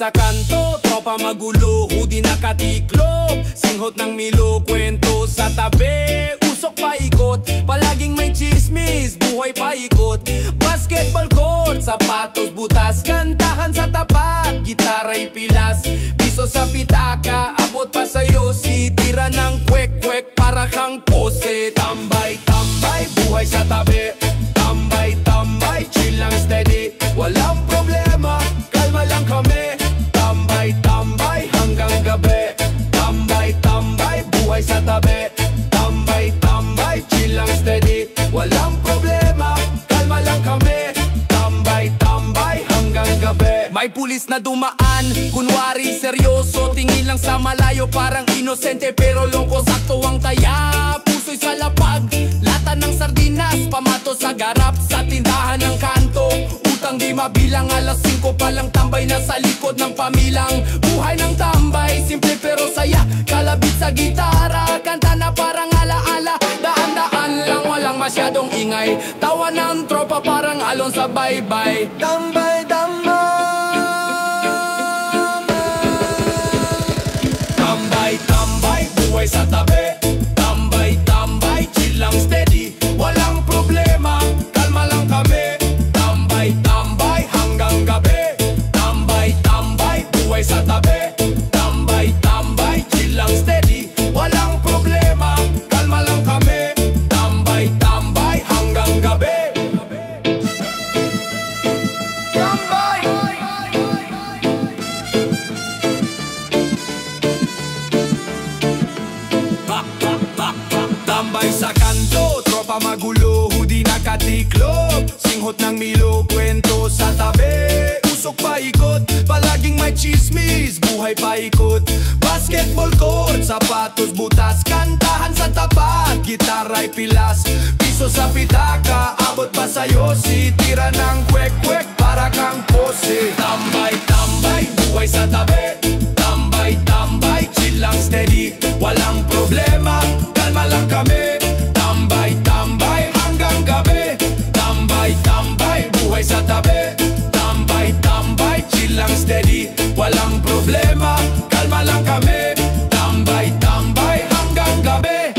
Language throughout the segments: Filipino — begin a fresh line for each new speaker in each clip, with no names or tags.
sa kanto, tropa magulo, hudi nakatiklop. Singhot ng Milo, kwento sa tabi. Usok paikot, palaging may chismis, buhay paikot. Basketball court, sapatos butas, kantahan sa tapat, gitara'y pilas. Piso sa pitaka, abot pa sa'yo, si tira ng kwek-kwek para kang pose. Tambay-tambay, buhay sa tabi. Tambay-tambay, chill lang steady, walang problema, kalma lang kami. Tambay-tambay hanggang gabi. Tambay-tambay, buhay sa tabi. Tambay-tambay, chill lang steady, walang problema, kalma lang kami. Tambay-tambay hanggang gabi. May pulis na dumaan, kunwari seryoso, tingin lang sa malayo parang inosente pero loko. Sakto ang taya, puso'y sa lapag, lata ng sardinas, pamato sa garap, sa tindahan ng kanto. Utang di mabilang, alas 5 pa lang tambay na sa likod ng pamilang. Buhay ng tambay, simple pero saya, kalabit sa gitara, kanta na parang alaala. Daan-daan lang, walang masyadong ingay, tawa ng tropa parang alon sa baybay. Tambay-tambay, buhay sa tabi. Tambay-tambay, chill lang steady, walang problema, kalma lang kami. Tambay-tambay hanggang gabi. Tambay-tambay, buhay sa tabi. Tambay-tambay, chill lang steady, walang problema, kalma lang kami. Tambay-tambay hanggang gabi. Tambay sa kanto, tropa magulo, hudi nakatiklop. Singhot ng Milo, kwento sa tabi. Usok paikot, palaging may chismis, buhay paikot. Basketball court, sapatos butas, kantahan sa tapat, gitara'y pilas. Piso sa pitaka, abot pa sa'yo, si tira ng kwek-kwek para kang pose. Tambay-tambay, buhay sa tabi. Tambay-tambay, chill lang steady, walang problema, kalma lang kami. Tambay-tambay hanggang gabi. Tambay-tambay, buhay sa tabi. Tambay-tambay, chill lang steady, walang problema, kalma lang kami. Tambay-tambay hanggang gabi.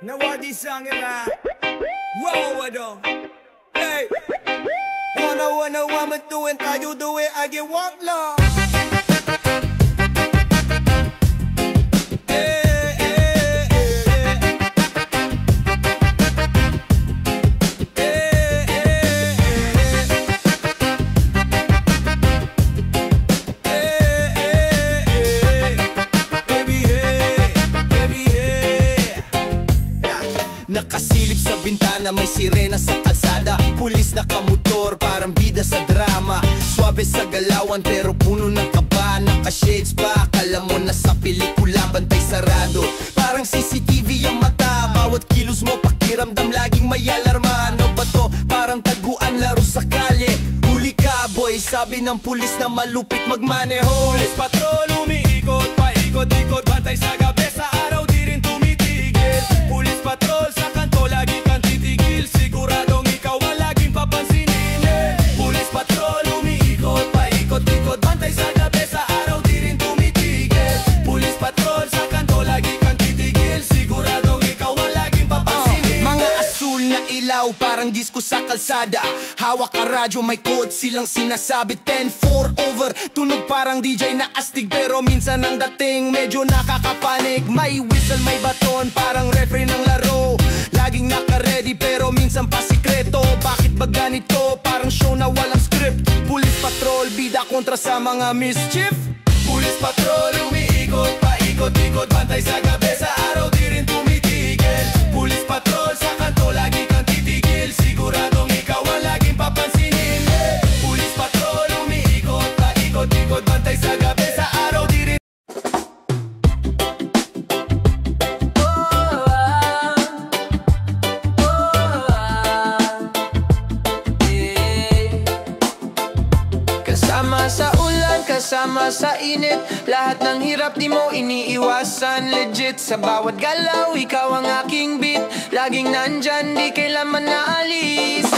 Now what this song is like? Whoa, don't. Hey, wanna me do it, how you do it, I get walk long.
Nakasilip sa bintana, may sirena sa kalsada. Pulis nakamotor, parang bida sa drama. Suabe sa galawan pero puno ng kaba. Naka-shades pa, akala mo nasa pelikula. Bantay sarado, parang CCTV ang mata. Bawat kilos mo pakiramdam laging may alarma. Ano ba to? Parang taguan, laro sa kalye. Huli ka boy, sabi ng pulis na malupit magmaneho.
Pulis patrol, umiikot, paikot-ikot, bantay sa gabi, sa araw di rin tumitigil. Pulis patrol, sa kanto lagi kang titigil, siguradong ikaw ang laging papansinin. Pulis patrol, umiikot, paikot-ikot, bantay sa gabi, sa araw di rin tumitigil. Pulis patrol, sa kanto lagi kang titigil, siguradong ikaw ang laging papansinin.
Mga asul na ilaw, parang disco sa kalsada. Hawak ang radyo, may code silang sinasabi. 10-4 over, tunog parang DJ na astig. Pero minsan ang dating medyo nakakapanig. May whistle, may baton, parang referee ng laro. Lagi laging naka-ready pero minsan pa sikreto. Bakit ba ganito? Parang show na walang script. Pulis patrol, bida kontra sa mga mischief.
Pulis patrol, umiikot, paikot-ikot, bantay sa gabi, sa araw di rin tumitigil. Pulis patrol, sa kanto lagi kang titigil, siguradong ikaw ang laging papansinin. Pulis patrol, umiikot, paikot-ikot, bantay sa gabi, sa araw di rin.
Kasama sa ulan, kasama sa init, lahat ng hirap di mo iniiwasan. Legit, sa bawat galaw, ikaw ang aking beat. Laging nandyan, di kailanman naalis.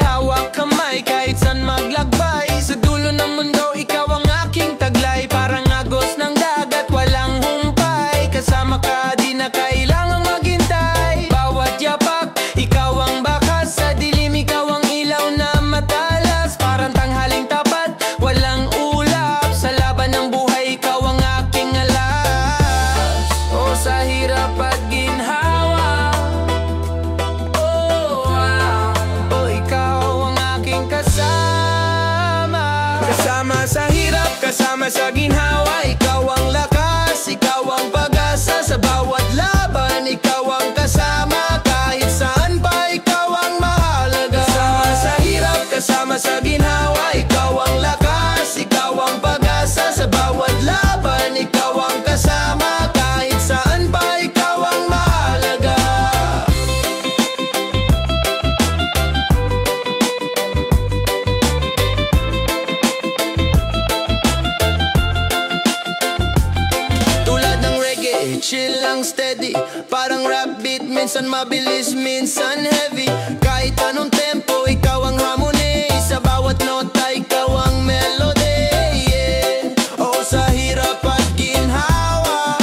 Hawak kamay kahit saan maglakbay. Sa dulo ng mundo, ikaw ang aking taglay. Parang agos ng dagat, walang humpay. Kasama ka, di na kailangang maghintay. Bawat yapak, ikaw ang bakas. Sa dilim, ikaw ang ilaw na matalas. Parang tanghaling tapat, walang ulap. Sa laban ng buhay, ikaw ang aking alas. O sa hirap at ginhawa, o ikaw ang aking kasama. Kasama sa hirap, kasama sa ginhawa, ikaw ang lakas, ikaw ang pag-asa. Sa bawat laban, ikaw ang kasama. Kahit saan pa, ikaw ang mahalaga. Kasama sa hirap, kasama sa ginhawa, ikaw ang lakas, ikaw ang pag-asa. Sa bawat laban, ikaw ang kasama. Kahit saan pa, ikaw ang mahalaga. Tulad ng reggae, chill lang steady. Parang rap beat, minsan mabilis, minsan heavy. Kahit anong tempo, ikaw ang harmony. Sa bawat nota, ikaw ang melody, yeah. O sa hirap at ginhawa,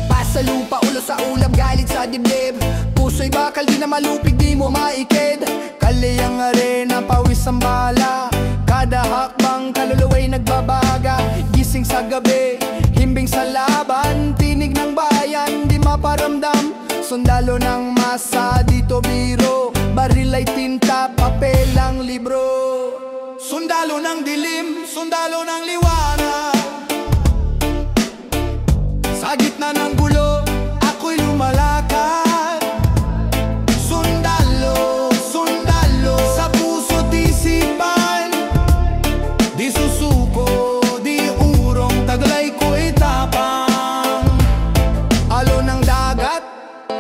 pasa lupa, ulo sa ulam, galit sa dibdib. Puso'y bakal, di na malupig, di mo maikid. Kaliyang arena, pawis ang bala. Kada hakbang, kaluluwa'y nagbabaga. Gising sa gabi, himbing sa laban. Tinig ng bayan, di maparamdam. Sundalo ng masa, dito biro. Baril ay tinta, papel ang libro. Sundalo ng dilim, sundalo ng liwanag. Sa gitna ng gulo, ako'y lumalakad. Sundalo, sundalo, sa puso't isipan. Di susuko, di urong, taglay ko'y tapang. Alon ng dagat,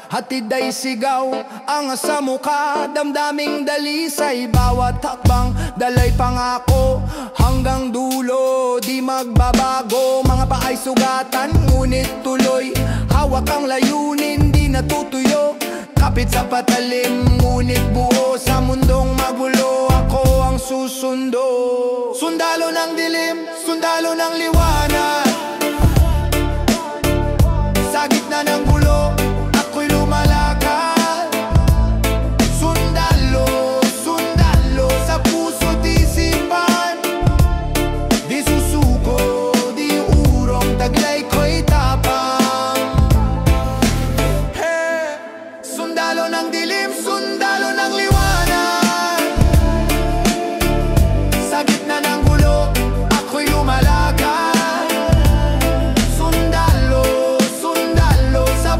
hatid ay sigaw. Angas sa mukha, damdaming dalisay. Bawat hakbang, dalay pangako. Hanggang dulo, di magbabago. Mga paay sugatan, ngunit tuloy. Hawak ang layunin, di natutuyo. Kapit sa patalim, ngunit buo. Sa mundong magulo, ako ang susundo. Sundalo ng dilim, sundalo ng liwanag. Sa gitna ng gulo, ako'y lumalakad. Sundalo, sundalo, sa puso't isipan. Di susuko, di urong, taglay ko'y tapang. Hey! Sundalo ng dilim, sundalo ng liwanag. Sa gitna ng gulo, ako'y lumalakad. Sundalo, sundalo, sa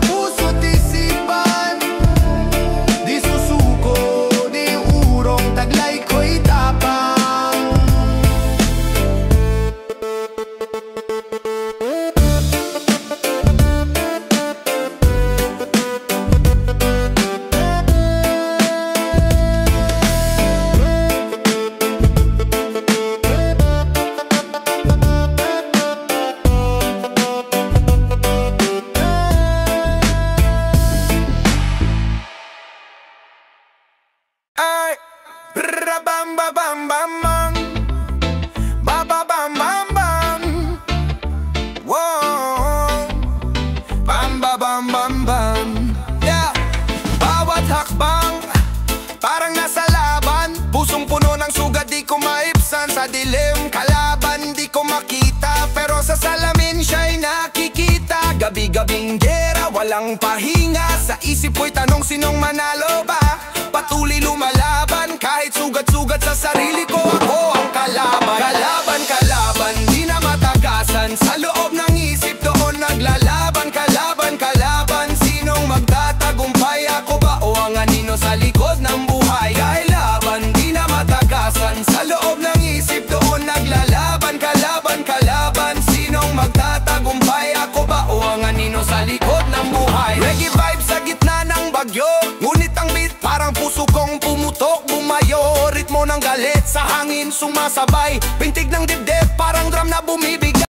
madilim, kalaban di ko makita, pero sa salamin siya'y nakikita. Gabi-gabing gera, walang pahinga, sa isip ko'y tanong sinong manalo ba? Patuloy lumalaban, kahit sugat-sugat sa sarili ko, ako ang kalaban. Kalaban, kalaban, di na matagasan, sa loob ng isip doon naglalaban. Kalaban, kalaban, sinong magtatagumpay, ako ba o ang anino sa likod ng buhay? Kailaban, di na matagasan, sa loob ng isip doon naglalaban. Kalaban, kalaban, sinong magtatagumpay, ako ba o ang anino sa likod ng buhay? Reggae vibe sa gitna ng bagyo, ngunit ang beat parang puso kong pumutok, bumayo. Ritmo ng galit sa hangin sumasabay, pintig ng dibdib parang drum na bumibigay.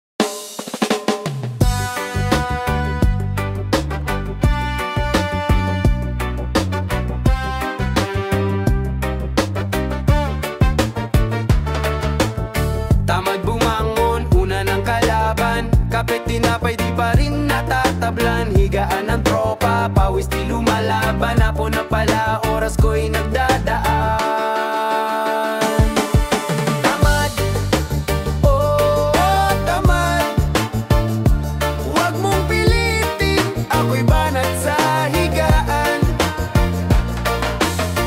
Tamad bumangon, una ng kalaban, kapit tinapay di pa rin natatablan. Higaan ng tropa, pawis di lumalaban, apo na pala, oras ko'y nagdadaan. Tamad, oh tamad, huwag mong pilitin, ako'y banat sa higaan.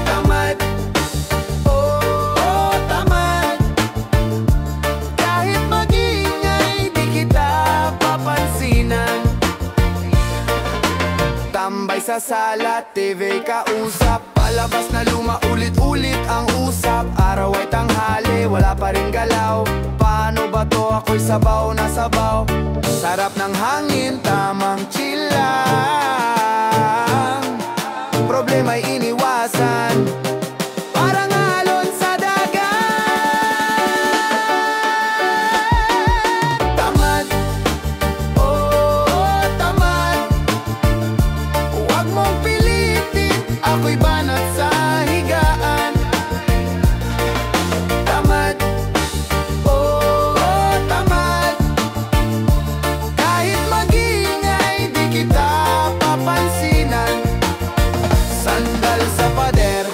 Tamad, oh tamad, kahit magingay di kita papansinan. Tambay sa sala, TV kausap, palabas na luma, ulit-ulit ang usap. Araw ay tanghali, wala pa rin galaw, paano ba to, ako'y sabaw na sabaw. Sarap ng hangin, tamang chill lang, problema'y iniwasan, parang alon sa dagat. Tamad, oh tamad, huwag mong pilitin, ako'y banat sa higaan. Tamad, oh tamad, kahit magingay di kita papansinan. Sandal sa pader,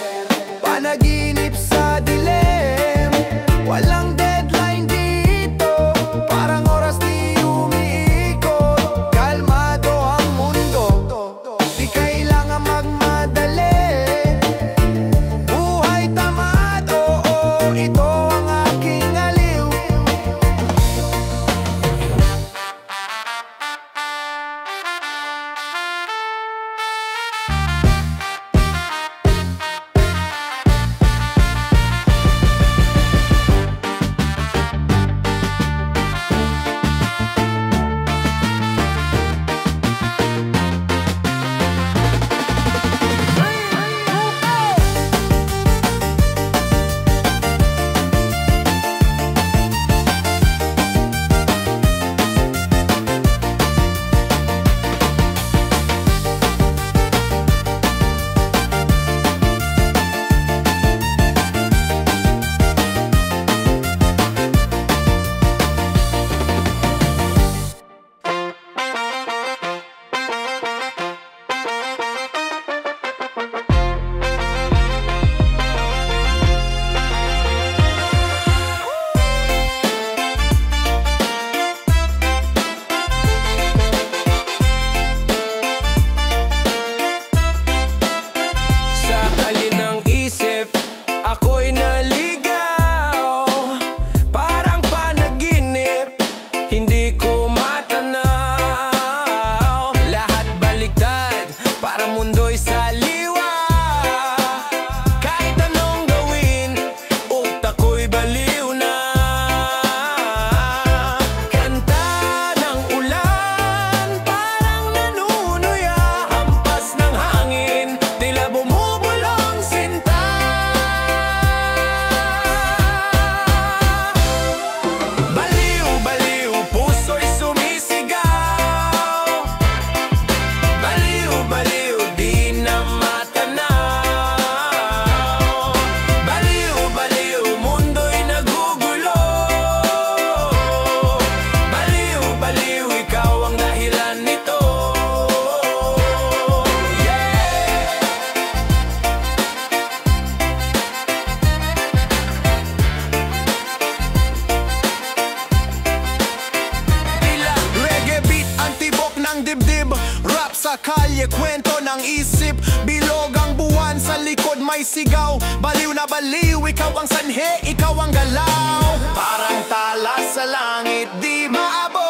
ng dibdib. Rap sa kalye, kwento ng isip. Bilog ang buwan, sa likod may sigaw. Baliw na baliw, ikaw ang sanhe, ikaw ang galaw. Parang talas sa langit, di maabot.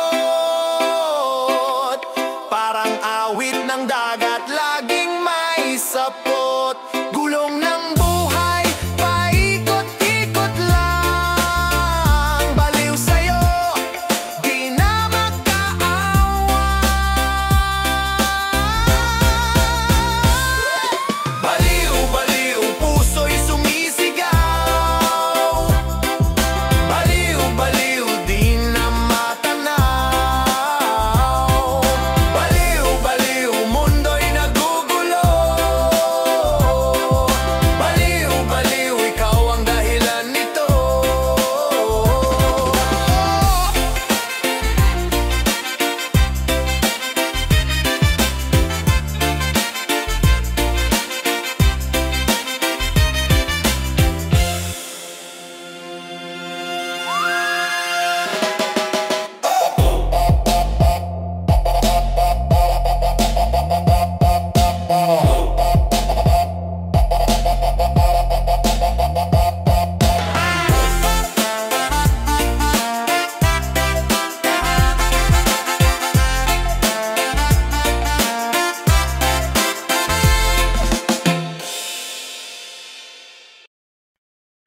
Parang awit ng dagat, laging may sapot. Gulong ng buhay, paikot-ikot lang. Baliw sa'yo, di na magkaawa. Baliw, baliw, puso'y sumisigaw. Baliw, baliw, di na matanaw. Baliw, baliw, mundo'y nagugulo. Baliw, baliw, ikaw ang dahilan nito.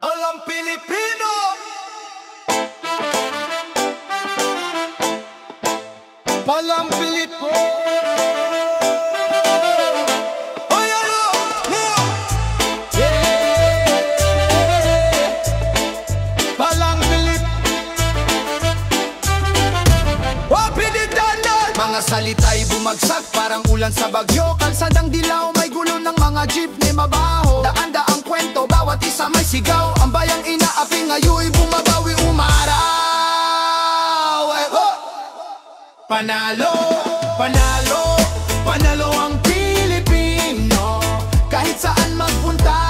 Alam Pilipino! Palang Pilipino! Ay, ano? Yeah! Palang Pilipino! Wapinidanan! Mga salita'y bumagsak parang ulan sa bagyo. Kalsadang dilaw, may gulo ng mga jeepney mabaho. Daan-daang kwento, bawat isa may sigaw. Ang bayang inaapi ngayo'y bumabawi umaraw. Panalo, panalo, panalo ang Pilipino. Kahit saan magpunta